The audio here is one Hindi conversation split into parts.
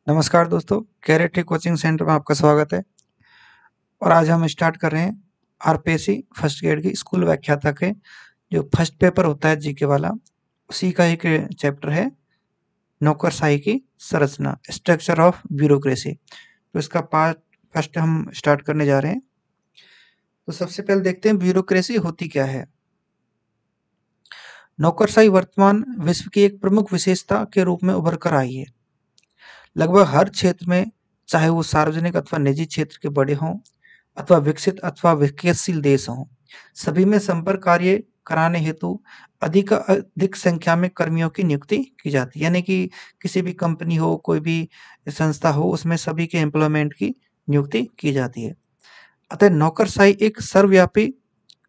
नमस्कार दोस्तों, कैरेटे कोचिंग सेंटर में आपका स्वागत है। और आज हम स्टार्ट कर रहे हैं आरपीएससी फर्स्ट ग्रेड की स्कूल व्याख्याता के जो फर्स्ट पेपर होता है जीके वाला, उसी का एक चैप्टर है नौकरशाही की संरचना, स्ट्रक्चर ऑफ ब्यूरोक्रेसी। तो इसका पार्ट फर्स्ट हम स्टार्ट करने जा रहे हैं। तो सबसे पहले देखते हैं ब्यूरोक्रेसी होती क्या है। नौकरशाही वर्तमान विश्व की एक प्रमुख विशेषता के रूप में उभर कर आई है। लगभग हर क्षेत्र में, चाहे वो सार्वजनिक अथवा निजी क्षेत्र के बड़े हों अथवा विकसित अथवा विकासशील देश हों, सभी में संपर्क कार्य कराने हेतु अधिक संख्या में कर्मियों की नियुक्ति की जाती है। यानी कि किसी भी कंपनी हो, कोई भी संस्था हो, उसमें सभी के एम्प्लॉयमेंट की नियुक्ति की जाती है। अतः नौकरशाही एक सर्वव्यापी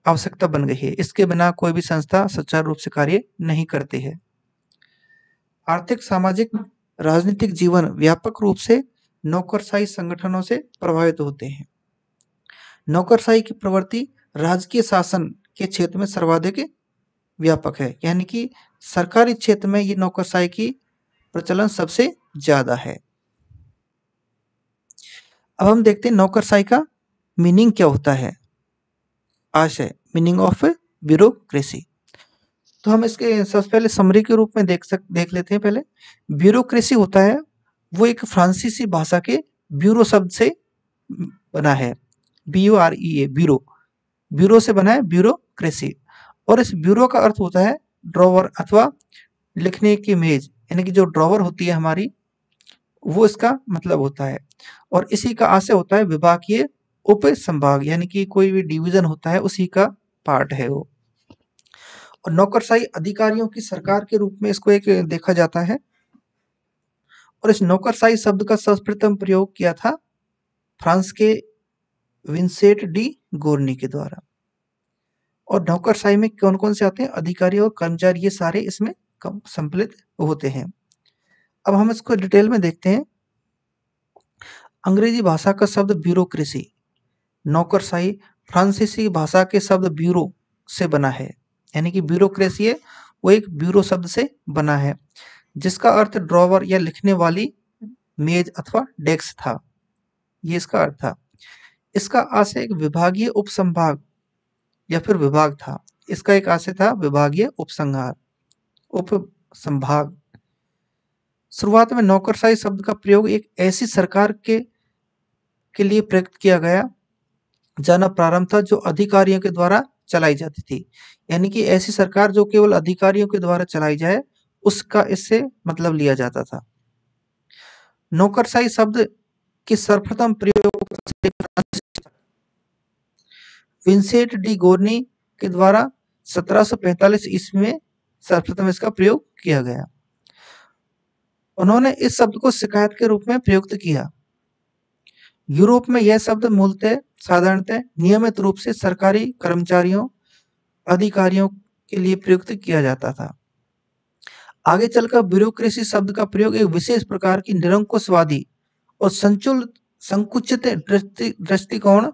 आवश्यकता बन गई है। इसके बिना कोई भी संस्था सुचारू रूप से कार्य नहीं करती है। आर्थिक, सामाजिक, राजनीतिक जीवन व्यापक रूप से नौकरशाही संगठनों से प्रभावित होते हैं। नौकरशाही की प्रवृत्ति राजकीय शासन के क्षेत्र में सर्वाधिक व्यापक है। यानी कि सरकारी क्षेत्र में ये नौकरशाही की प्रचलन सबसे ज्यादा है। अब हम देखते हैं नौकरशाही का मीनिंग क्या होता है। आशय, मीनिंग ऑफ ब्यूरोक्रेसी। तो हम इसके सबसे पहले समरी के रूप में देख लेते हैं। पहले ब्यूरोक्रेसी होता है, वो एक फ्रांसीसी भाषा के ब्यूरो शब्द से बना है। BUREA, ब्यूरो, ब्यूरो से बना है ब्यूरोक्रेसी। और इस ब्यूरो का अर्थ होता है ड्रॉवर अथवा लिखने की मेज। यानी कि जो ड्रॉवर होती है हमारी, वो इसका मतलब होता है। और इसी का आशय होता है विभागीय उप संभाग, यानी कि कोई भी डिवीजन होता है उसी का पार्ट है वो। और नौकरशाही अधिकारियों की सरकार के रूप में इसको एक देखा जाता है। और इस नौकरशाही शब्द का सर्वप्रथम प्रयोग किया था फ्रांस के विंसेंट डी गोर्नी के द्वारा। और नौकरशाही में कौन कौन से आते हैं? अधिकारी और कर्मचारी, ये सारे इसमें सम्मिलित होते हैं। अब हम इसको डिटेल में देखते हैं। अंग्रेजी भाषा का शब्द ब्यूरोक्रेसी, नौकरशाही फ्रांसीसी भाषा के शब्द ब्यूरो से बना है। यानी कि ब्यूरोक्रेसी है वो एक ब्यूरो शब्द से बना है, जिसका अर्थ ड्रॉवर या लिखने वाली मेज अथवा डेस्क था। ये इसका अर्थ था। इसका आशय एक विभागीय उपसंभाग या फिर विभाग था। इसका एक आशय था विभागीय उपसंहार, उपसंभाग। शुरुआत में नौकरशाही शब्द का प्रयोग एक ऐसी सरकार के लिए प्रयुक्त किया गया जाना प्रारंभ था जो अधिकारियों के द्वारा चलाई जाती थी। यानी कि ऐसी सरकार जो केवल अधिकारियों के द्वारा चलाई जाए, उसका इससे मतलब लिया जाता था। नौकरशाही शब्द के सर्वप्रथम प्रयोग विंसेंट डी गोर्नी के द्वारा 1745 ईस्वी में सर्वप्रथम इसका प्रयोग किया गया। उन्होंने इस शब्द को शिकायत के रूप में प्रयुक्त किया। यूरोप में यह शब्द मूलतः साधारणतः नियमित रूप से सरकारी कर्मचारियों, अधिकारियों के लिए प्रयुक्त किया जाता था। आगे चलकर ब्यूरोक्रेसी शब्द का प्रयोग एक विशेष प्रकार की निरंकुशवादी और संकुचित दृष्टिकोण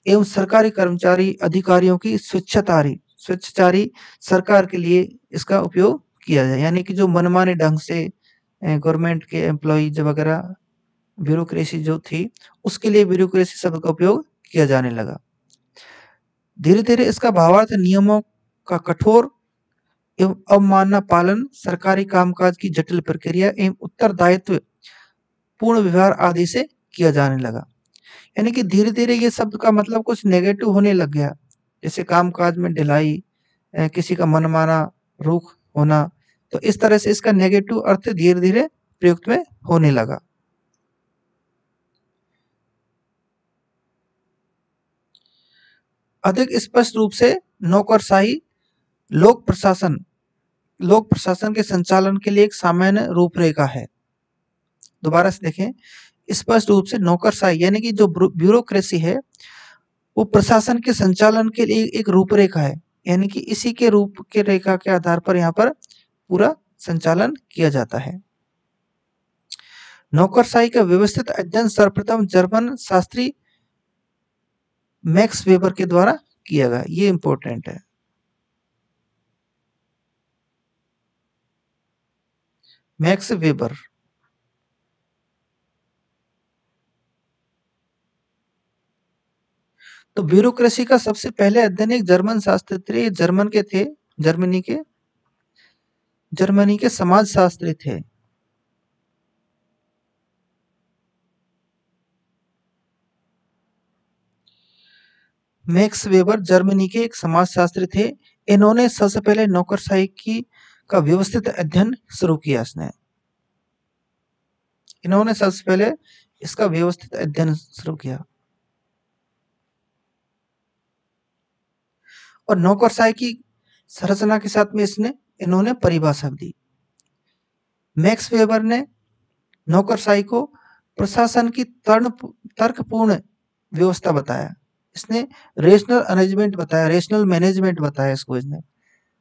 एवं सरकारी कर्मचारी, अधिकारियों की स्वेच्छाचारी सरकार के लिए इसका उपयोग किया जाए। यानी कि जो मनमाने ढंग से गवर्नमेंट के एम्प्लॉइज वगैरह, ब्यूरोक्रेसी जो थी, उसके लिए ब्यूरोक्रेसी शब्द का उपयोग किया जाने लगा। धीरे धीरे इसका भावार्थ नियमों का कठोर एवं अवमानना पालन, सरकारी कामकाज की जटिल प्रक्रिया एवं उत्तरदायित्व पूर्ण व्यवहार आदि से किया जाने लगा। यानी कि धीरे धीरे ये शब्द का मतलब कुछ नेगेटिव होने लग गया, जैसे कामकाज में ढिलाई, किसी का मनमाना रुख होना। तो इस तरह से इसका नेगेटिव अर्थ धीरे धीरे प्रयुक्त में होने लगा। अधिक स्पष्ट रूप से नौकरशाही लोक प्रशासन के संचालन के लिए एक सामान्य रूपरेखा है। दोबारा से देखें, स्पष्ट रूप से नौकरशाही यानी कि जो ब्यूरोक्रेसी है वो प्रशासन के संचालन के लिए एक रूपरेखा है। यानी कि इसी के रूप के रेखा के आधार पर यहाँ पर पूरा संचालन किया जाता है। नौकरशाही का व्यवस्थित अध्ययन सर्वप्रथम जर्मन शास्त्री मैक्स वेबर के द्वारा किया गया। ये इंपॉर्टेंट है। मैक्स वेबर तो ब्यूरोक्रेसी का सबसे पहले अध्ययन एक जर्मन शास्त्री जर्मन के थे, जर्मनी के समाजशास्त्री थे। मैक्स वेबर जर्मनी के एक समाजशास्त्री थे। इन्होंने सबसे पहले नौकरशाही की का व्यवस्थित अध्ययन शुरू किया। इन्होंने सबसे पहले इसका व्यवस्थित अध्ययन शुरू किया और नौकरशाही की संरचना के साथ में इन्होंने परिभाषा दी। मैक्स वेबर ने नौकरशाही को प्रशासन की तर्कपूर्ण व्यवस्था बताया। इसने रेशनल अरेंजमेंट बताया, रेशनल मैनेजमेंट बताया इसको इसने।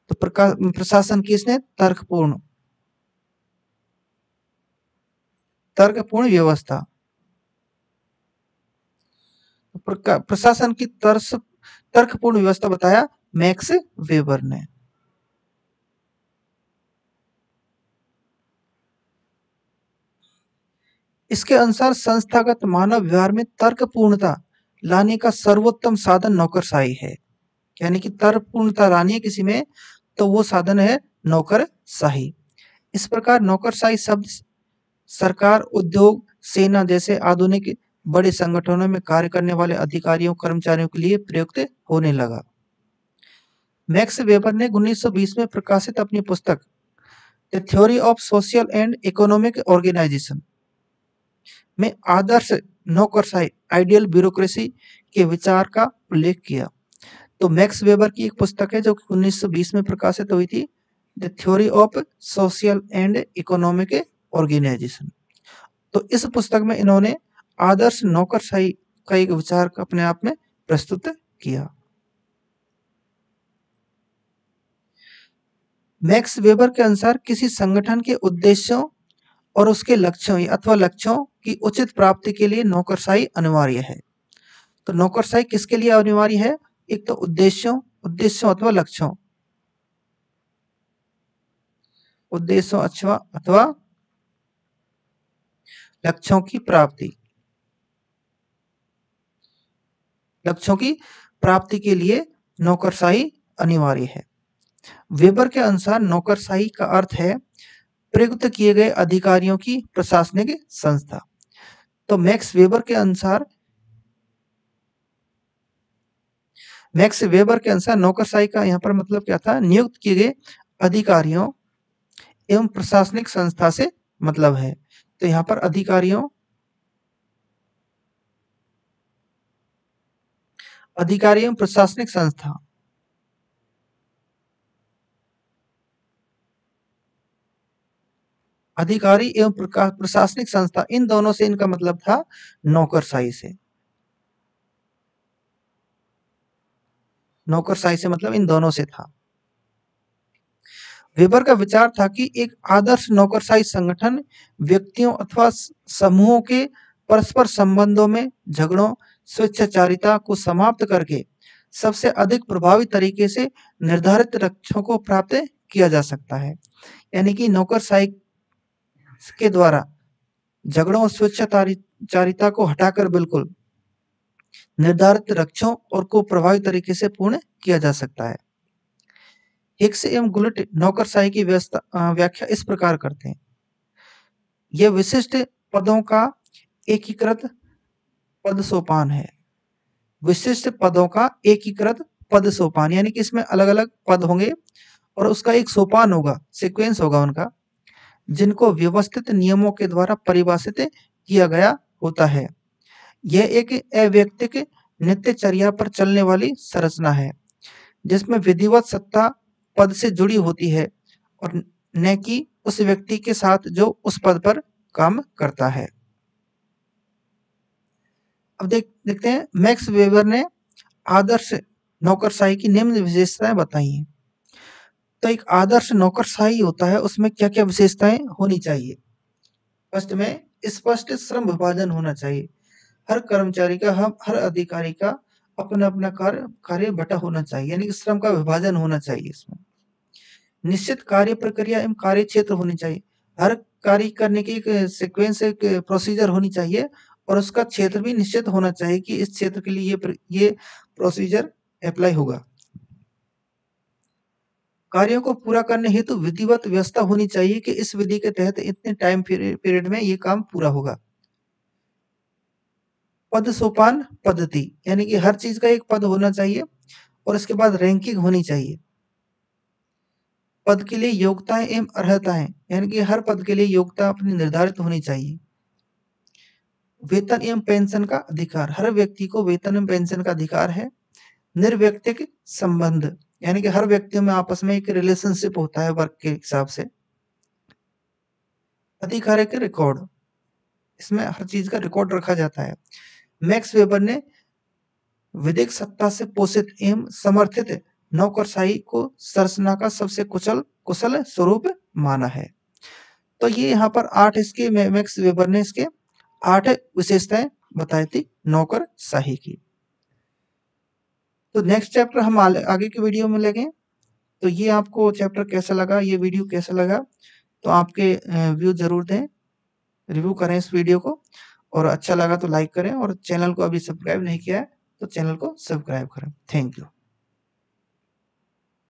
तो प्रशासन की इसने तर्कपूर्ण व्यवस्था, प्रशासन की तर्कपूर्ण व्यवस्था बताया मैक्स वेबर ने। इसके अनुसार संस्थागत मानव व्यवहार में तर्कपूर्णता लाने का सर्वोत्तम साधन नौकरशाही है। यानी कि तर्कपूर्णता लानी है किसी में तो वो साधन है नौकरशाही। इस प्रकार नौकरशाही शब्द सरकार, उद्योग, सेना जैसे आधुनिक बड़े संगठनों में कार्य करने वाले अधिकारियों कर्मचारियों के लिए प्रयुक्त होने लगा। मैक्स वेबर ने 1920 में प्रकाशित अपनी पुस्तक the theory of social and economic organisation में आदर्श नौकरशाही, आइडियल ब्यूरोक्रेसी के विचार का उल्लेख किया। तो मैक्स वेबर की एक पुस्तक है जो 1920 में प्रकाशित हुई थी, the theory of social and economic organisation. तो इस पुस्तक में इन्होंने आदर्श नौकरशाही का एक विचार अपने आप में प्रस्तुत किया। मैक्स वेबर के अनुसार किसी संगठन के उद्देश्यों और उसके लक्ष्यों अथवा लक्ष्यों की उचित प्राप्ति के लिए नौकरशाही अनिवार्य है। तो नौकरशाही किसके लिए अनिवार्य है? एक तो उद्देश्यों अथवा लक्ष्यों, उद्देश्यों अथवा लक्ष्यों की प्राप्ति के लिए नौकरशाही अनिवार्य है। वेबर के अनुसार नौकरशाही का अर्थ है प्रयुक्त किए गए अधिकारियों की प्रशासनिक संस्था। तो मैक्स वेबर के अनुसार नौकरशाही का यहाँ पर मतलब क्या था? नियुक्त किए गए अधिकारियों एवं प्रशासनिक संस्था से मतलब है। तो यहाँ पर अधिकारियों एवं प्रशासनिक संस्था, अधिकारी एवं प्रशासनिक संस्था, इन दोनों से इनका मतलब था नौकरशाही से। नौकरशाही से मतलब इन दोनों से था। वेबर का विचार था कि एक आदर्श नौकरशाही संगठन व्यक्तियों अथवा समूहों के परस्पर संबंधों में झगड़ों, स्वेच्छाचारिता को समाप्त करके सबसे अधिक प्रभावी तरीके से निर्धारित लक्ष्यों को प्राप्त किया जा सकता है। यानी कि नौकरशाही के द्वारा झगड़ों और स्वेच्छाचारिता को हटाकर बिल्कुल निर्धारित लक्ष्यों और को प्रभावी तरीके से पूर्ण किया जा सकता है। हिक्स एवं गुलेट नौकरशाही की व्याख्या इस प्रकार करते हैं। यह विशिष्ट पदों का एकीकृत पद सोपान है। विशिष्ट पदों का एकीकृत पद सोपान, यानी कि इसमें अलग अलग पद होंगे और उसका एक सोपान होगा, सीक्वेंस होगा उनका, जिनको व्यवस्थित नियमों के द्वारा परिभाषित किया गया होता है। यह एक अव्यक्तिक नित्यचर्या पर चलने वाली संरचना है जिसमें विधिवत सत्ता पद से जुड़ी होती है और न कि उस व्यक्ति के साथ जो उस पद पर काम करता है। अब देखते हैं मैक्स वेबर ने आदर्श नौकरशाही की निम्न विशेषताएं बताई हैं। तो एक आदर्श नौकरशाही होता है, उसमें क्या क्या विशेषताएं होनी चाहिए? फर्स्ट में स्पष्ट श्रम विभाजन होना चाहिए। हर कर्मचारी का, हर अधिकारी का अपना अपना कार्य बटा होना चाहिए, यानी कि श्रम का विभाजन होना चाहिए। इसमें निश्चित कार्य प्रक्रिया एवं कार्य क्षेत्र होनी चाहिए। हर कार्य करने की एक सीक्वेंस, एक प्रोसीजर होनी चाहिए और उसका क्षेत्र भी निश्चित होना चाहिए कि इस क्षेत्र के लिए ये प्रोसीजर अप्लाई होगा। कार्यों को पूरा करने हेतु विधिवत व्यवस्था होनी चाहिए कि इस विधि के तहत इतने टाइम पीरियड में ये काम पूरा होगा। पद सोपान पद्धति यानी कि हर चीज का एक पद होना चाहिए और इसके बाद रैंकिंग होनी चाहिए। पद के लिए योग्यताएं एवं अर्हताएं यानी कि हर पद के लिए योग्यता अपनी निर्धारित होनी चाहिए। वेतन एवं पेंशन का अधिकार, हर व्यक्ति को वेतन एवं पेंशन का अधिकार है। निर्व्यक्तिक संबंध यानी कि हर व्यक्तियों में आपस में एक रिलेशनशिप होता है वर्क के हिसाब से। अधिकारों के रिकॉर्ड, इसमें हर चीज का रिकॉर्ड रखा जाता है। मैक्स वेबर ने विधिक सत्ता से पोषित एवं समर्थित नौकरशाही को संरचना का सबसे कुशल स्वरूप माना है। तो ये यहाँ पर 8 इसके मैक्स वेबर ने इसके 8 विशेषताएं बताई थी नौकरशाही की। तो नेक्स्ट चैप्टर हम आगे की वीडियो में लेंगे। तो ये आपको चैप्टर कैसा लगा, ये वीडियो कैसा लगा, तो आपके व्यू जरूर दें, रिव्यू करें इस वीडियो को, और अच्छा लगा तो लाइक करें, और चैनल को अभी सब्सक्राइब नहीं किया है तो चैनल को सब्सक्राइब करें। Thank you.